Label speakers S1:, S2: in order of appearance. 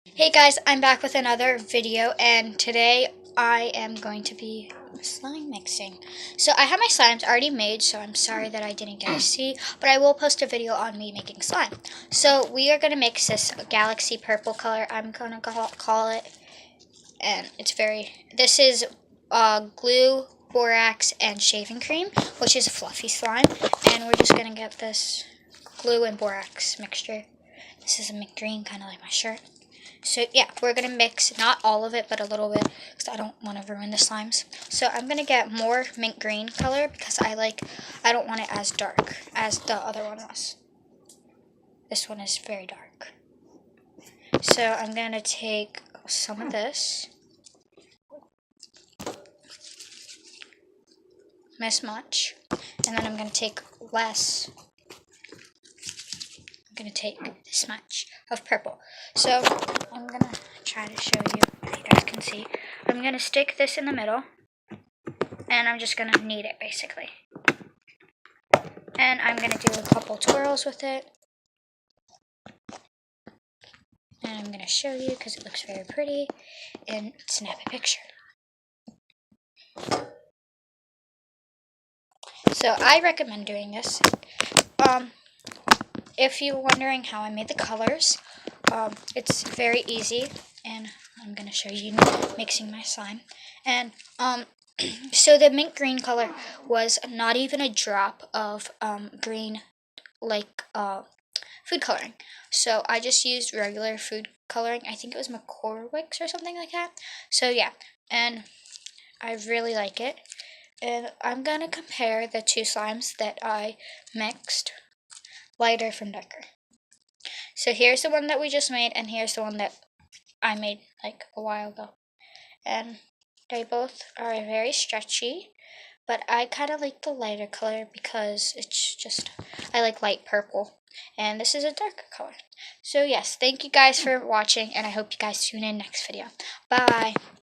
S1: Hey guys, I'm back with another video, and today I am going to be slime mixing. So I have my slimes already made, so I'm sorry that I didn't get to see, but I will post a video on me making slime. So we are going to mix this galaxy purple color, I'm going to call it, and this is glue, borax, and shaving cream, which is a fluffy slime, and we're just going to get this glue and borax mixture. This is a mint green, kind of like my shirt. So yeah, we're going to mix not all of it, but a little bit, because I don't want to ruin the slimes. So I'm going to get more mint green color, because I don't want it as dark as the other one was. This one is very dark. So I'm going to take some of this much, and then I'm going to take less. I'm going to take this much of purple. So I'm going to try to show you, if you guys can see. I'm going to stick this in the middle, and I'm just going to knead it basically. And I'm going to do a couple twirls with it. And I'm going to show you because it looks very pretty and snap a picture. So I recommend doing this. If you're wondering how I made the colors, it's very easy, and I'm going to show you mixing my slime. And so the mint green color was not even a drop of green, like food coloring. So I just used regular food coloring. I think it was McCormick's or something like that. So yeah, and I really like it. And I'm going to compare the two slimes that I mixed, lighter from darker. So here's the one that we just made, and here's the one that I made like a while ago. And they both are very stretchy, but I kind of like the lighter color because it's just, I like light purple. And this is a darker color. So yes, thank you guys for watching, and I hope you guys tune in next video. Bye!